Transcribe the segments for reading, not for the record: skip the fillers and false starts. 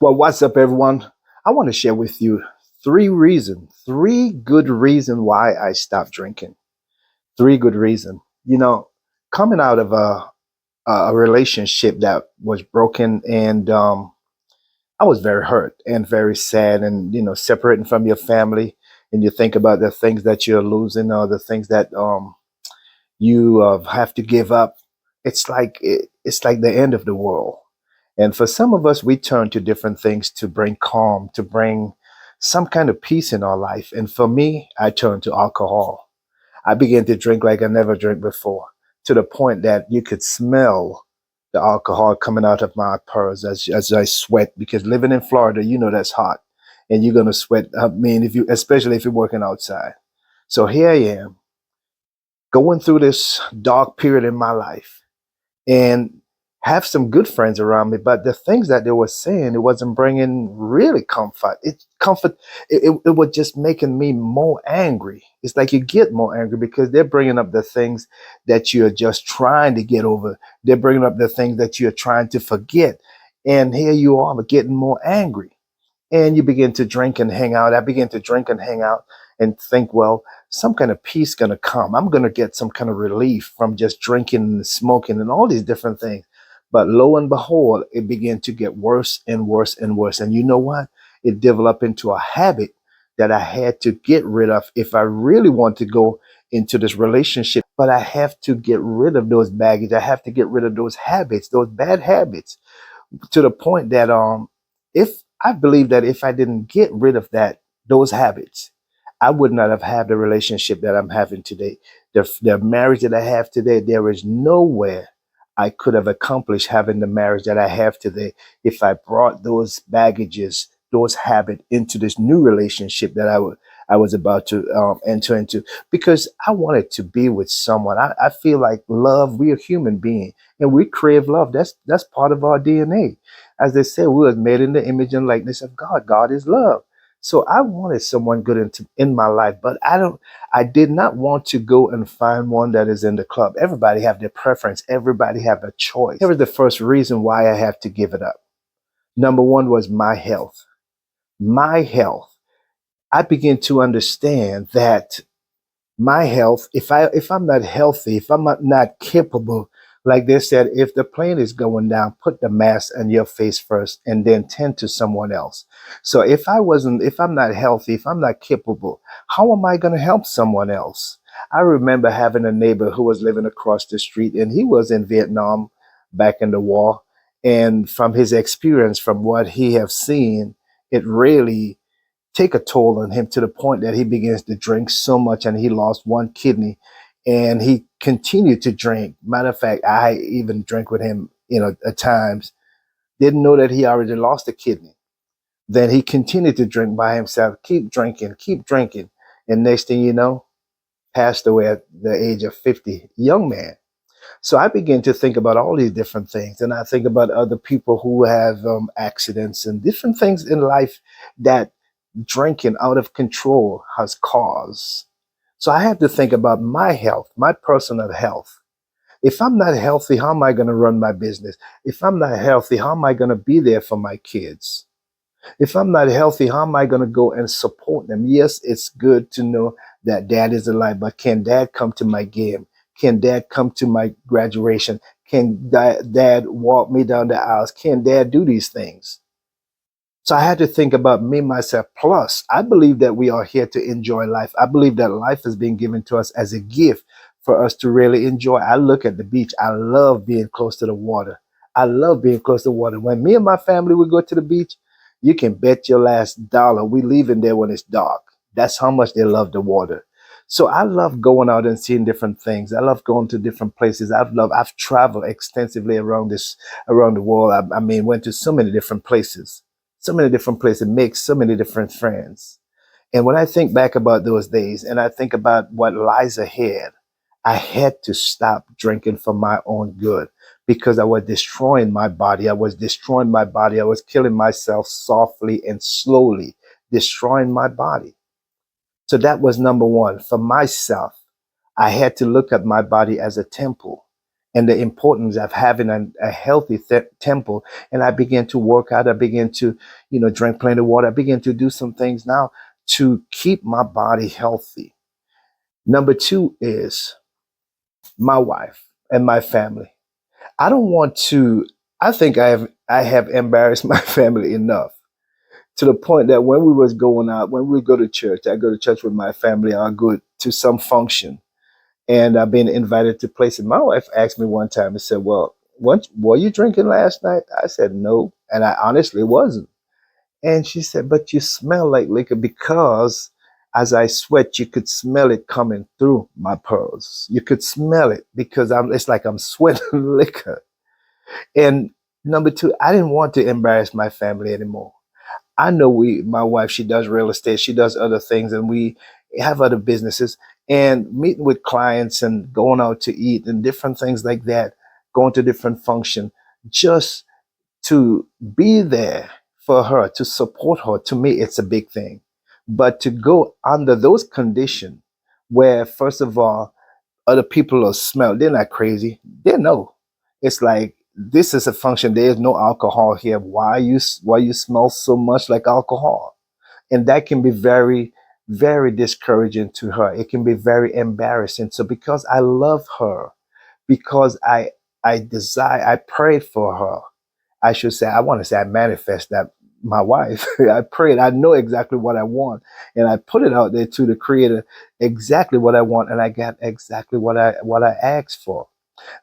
Well, what's up, everyone? I want to share with you three good reasons why I stopped drinking. Three good reasons. Coming out of a relationship that was broken, and I was very hurt and very sad, and separating from your family, and you think about the things that you're losing, or the things that you have to give up. It's like the end of the world. And for some of us, we turn to different things to bring calm, to bring some kind of peace in our life. And for me, I turned to alcohol. I began to drink like I never drank before, to the point that you could smell the alcohol coming out of my pores as I sweat. Because living in Florida, that's hot, and you're gonna sweat. I mean, especially if you're working outside. So here I am, going through this dark period in my life, and have some good friends around me, but the things that they were saying, it wasn't bringing really it was just making me more angry. It's like you get more angry because they're bringing up the things that you're just trying to get over. They're bringing up the things that you're trying to forget, and here you are getting more angry. And you begin to drink and hang out. I began to drink and hang out and think, well, some kind of peace gonna come. I'm gonna get some kind of relief from just drinking and smoking and all these different things. But lo and behold, it began to get worse and worse and worse. And you know what? It developed into a habit that I had to get rid of if I really want to go into this relationship. But I have to get rid of those baggage. I have to get rid of those habits, those bad habits, to the point that if I believe that if I didn't get rid of those habits, I would not have had the relationship that I'm having today. The marriage that I have today, there is nowhere I could have accomplished having the marriage that I have today if I brought those baggages, those habits into this new relationship that I was about to enter into, because I wanted to be with someone. I feel like love, we're a human being and we crave love. That's part of our DNA. As they say, we were made in the image and likeness of God. God is love. So I wanted someone good in my life, but I did not want to go and find one that is in the club. Everybody have their preference. Everybody have a choice. Here was the first reason why I have to give it up. Number one was my health. My health. I began to understand that my health, if I'm not healthy, if I'm not capable, like they said, if the plane is going down, put the mask on your face first and then tend to someone else. So if I'm not healthy, if I'm not capable, how am I going to help someone else? I remember having a neighbor who was living across the street, and he was in Vietnam back in the war. And from his experience, from what he have seen, it really take a toll on him, to the point that he begins to drink so much and he lost one kidney, and he continued to drink. Matter of fact, I even drank with him, at times. Didn't know that he already lost a kidney. Then he continued to drink by himself, keep drinking, keep drinking. And next thing you know, passed away at the age of 50, young man. So I began to think about all these different things. And I think about other people who have accidents and different things in life that drinking out of control has caused. So I have to think about my health, my personal health. If I'm not healthy, how am I going to run my business? If I'm not healthy, how am I going to be there for my kids? If I'm not healthy, how am I going to go and support them? Yes, it's good to know that dad is alive, but can dad come to my game? Can dad come to my graduation? Can dad walk me down the aisles? Can dad do these things? So I had to think about me, myself. Plus, I believe that we are here to enjoy life. I believe that life is being given to us as a gift for us to really enjoy. I look at the beach. I love being close to the water. I love being close to the water. When me and my family would go to the beach, you can bet your last dollar we leave in there when it's dark. That's how much they love the water. So I love going out and seeing different things. I love going to different places. I've traveled extensively around the world. I mean, went to so many different places, make so many different friends. And when I think back about those days and I think about what lies ahead, I had to stop drinking for my own good, because I was destroying my body. I was destroying my body. I was killing myself softly and slowly, destroying my body. So that was number one. For myself, I had to look at my body as a temple. and the importance of having a healthy temple. And I began to work out. I began to, drink plenty of water. I began to do some things now to keep my body healthy. Number two is my wife and my family. I don't want to. I think I have embarrassed my family enough to the point that when we was going out, when we go to church, I go to church with my family. I'll go to some function, and I've been invited to places. My wife asked me one time and said, "Well, what were you drinking last night?" I said, "No," and I honestly wasn't. And she said, "But you smell like liquor," because as I sweat, you could smell it coming through my pearls. You could smell it because it's like I'm sweating liquor. And number two, I didn't want to embarrass my family anymore. I know my wife, she does real estate, she does other things, and we have other businesses, and meeting with clients and going out to eat and different things like that, going to different function, just to be there for her, to support her. To me, it's a big thing. But to go under those conditions where, first of all, other people will smell. They're not crazy. They know. It's like this is a function. There is no alcohol here. Why you smell so much like alcohol? And that can be very, very discouraging to her. It can be very embarrassing. So because I love her, because I desire, I prayed for her. I should say, I want to say I manifest that my wife. I prayed. I know exactly what I want, and I put it out there to the Creator exactly what I want, and I got exactly what I asked for.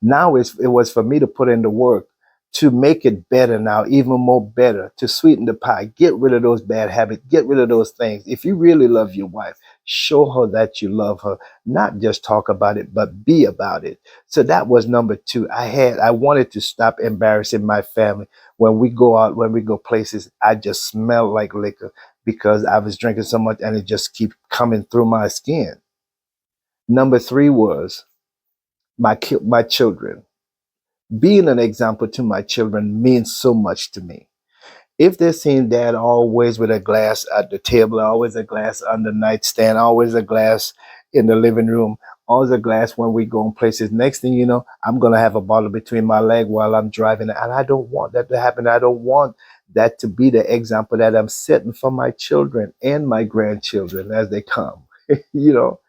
Now it was for me to put in the work to make it better now, even more better, to sweeten the pie, get rid of those bad habits, get rid of those things. If you really love your wife, show her that you love her, not just talk about it, but be about it. So that was number two. I wanted to stop embarrassing my family. When we go out, when we go places, I just smell like liquor because I was drinking so much and it just keep coming through my skin. Number three was my children. Being an example to my children means so much to me. If they're seeing dad always with a glass at the table, always a glass on the nightstand, always a glass in the living room, always a glass when we go in places, next thing you know, I'm going to have a bottle between my leg while I'm driving. And I don't want that to happen. I don't want that to be the example that I'm setting for my children and my grandchildren as they come. you know,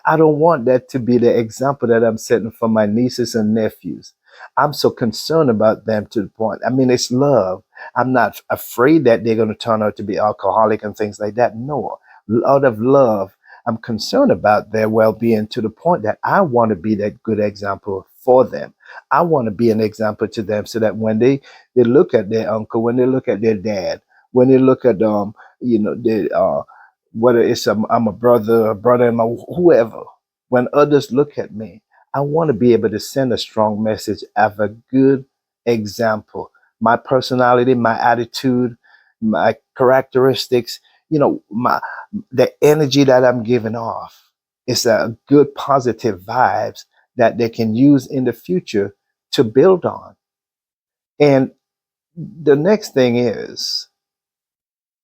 I don't want that to be the example that I'm setting for my nieces and nephews. I'm so concerned about them to the point. I mean, it's love. I'm not afraid that they're going to turn out to be alcoholic and things like that. No, out of love, I'm concerned about their well-being to the point that I want to be that good example for them. I want to be an example to them so that when they look at their uncle, when they look at their dad, when they look at they whether I'm a brother, a brother-in-law, whoever, when others look at me, I want to be able to send a strong message of a good example. My personality, my attitude, my characteristics, the energy that I'm giving off is a good positive vibes that they can use in the future to build on. And the next thing is,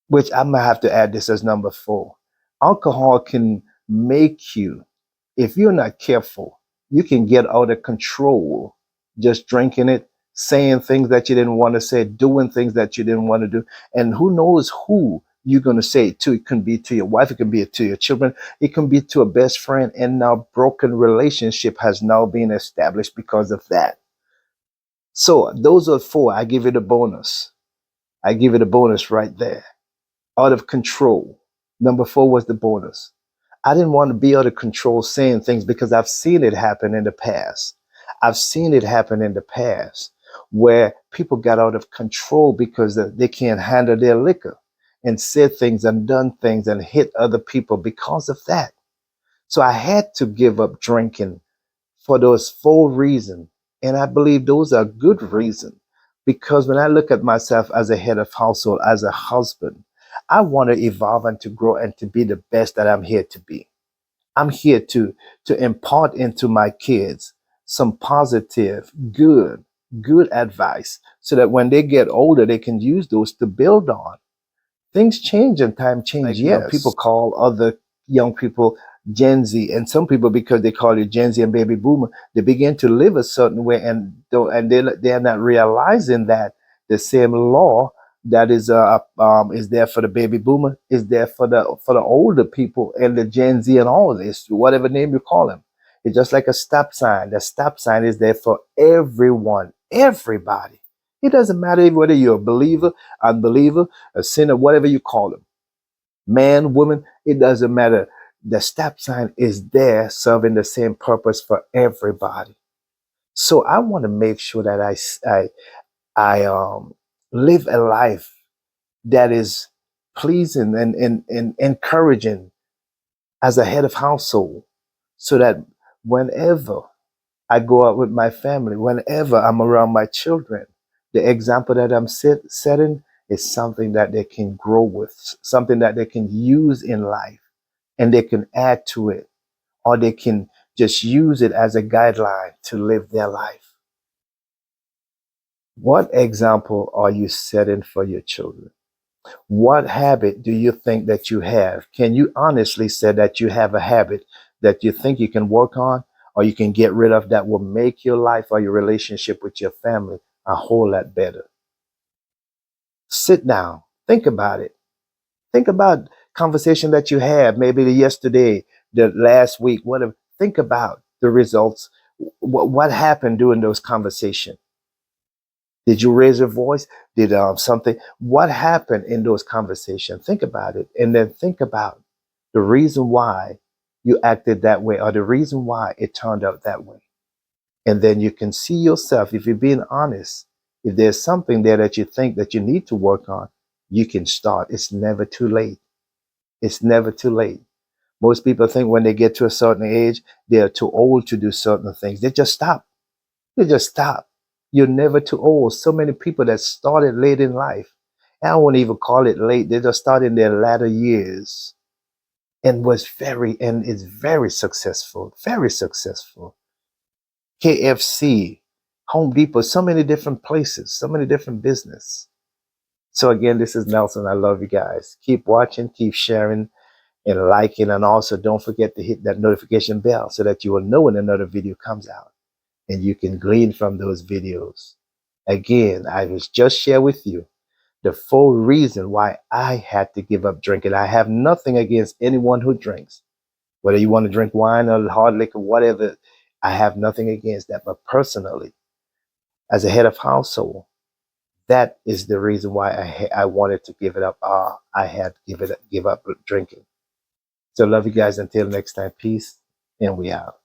which I'm gonna have to add this as number four. Alcohol can make you, if you're not careful, you can get out of control just drinking it, saying things that you didn't want to say, doing things that you didn't want to do. And who knows who you're going to say it to. It can be to your wife, it can be to your children, it can be to a best friend. And now broken relationship has now been established because of that. So those are four. I give it a bonus. I give it a bonus right there. Out of control. Number four was the bonus. I didn't want to be out of control saying things because I've seen it happen in the past. I've seen it happen in the past where people got out of control because they can't handle their liquor and said things and done things and hit other people because of that. So I had to give up drinking for those four reasons. And I believe those are good reasons because when I look at myself as a head of household, as a husband, I want to evolve and to grow and to be the best that I'm here to be. I'm here to impart into my kids some positive, good advice so that when they get older, they can use those to build on. Things change and time change. Like, yes. People call other young people Gen Z, and some people, because they call you Gen Z and baby boomer, they begin to live a certain way, and they're not realizing that the same law that is there for the baby boomer is there for the older people and the Gen Z and all of this, whatever name you call them. It's just like a stop sign. The stop sign is there for everyone, everybody. It doesn't matter whether you're a believer, unbeliever, a sinner, whatever you call them, man, woman, it doesn't matter. The stop sign is there serving the same purpose for everybody. So I want to make sure that I live a life that is pleasing and encouraging as a head of household, so that whenever I go out with my family, whenever I'm around my children, the example that I'm setting is something that they can grow with, something that they can use in life, and they can add to it, or they can just use it as a guideline to live their life. What example are you setting for your children? What habit do you think that you have? Can you honestly say that you have a habit that you think you can work on or you can get rid of that will make your life or your relationship with your family a whole lot better? Sit down, think about it. Think about conversation that you had, maybe the yesterday, the last week, whatever. Think about the results. What happened during those conversations? Did you raise your voice? Did something? What happened in those conversations? Think about it, and then think about the reason why you acted that way, or the reason why it turned out that way. And then you can see yourself, if you're being honest, if there's something there that you think that you need to work on, you can start. It's never too late. It's never too late. Most people think when they get to a certain age, they're too old to do certain things. They just stop. They just stop. You're never too old. So many people that started late in life, and I won't even call it late, they just started in their latter years and is very successful, very successful. KFC, Home Depot, so many different places, so many different business. So again, this is Nelson. I love you guys. Keep watching, keep sharing and liking, and also don't forget to hit that notification bell so that you will know when another video comes out and you can glean from those videos. Again, I was just share with you the full reason why I had to give up drinking. I have nothing against anyone who drinks, whether you want to drink wine or hard liquor, whatever. I have nothing against that. But personally, as a head of household, that is the reason why I wanted to give it up. I had to give up drinking. So love you guys until next time. Peace, and we out.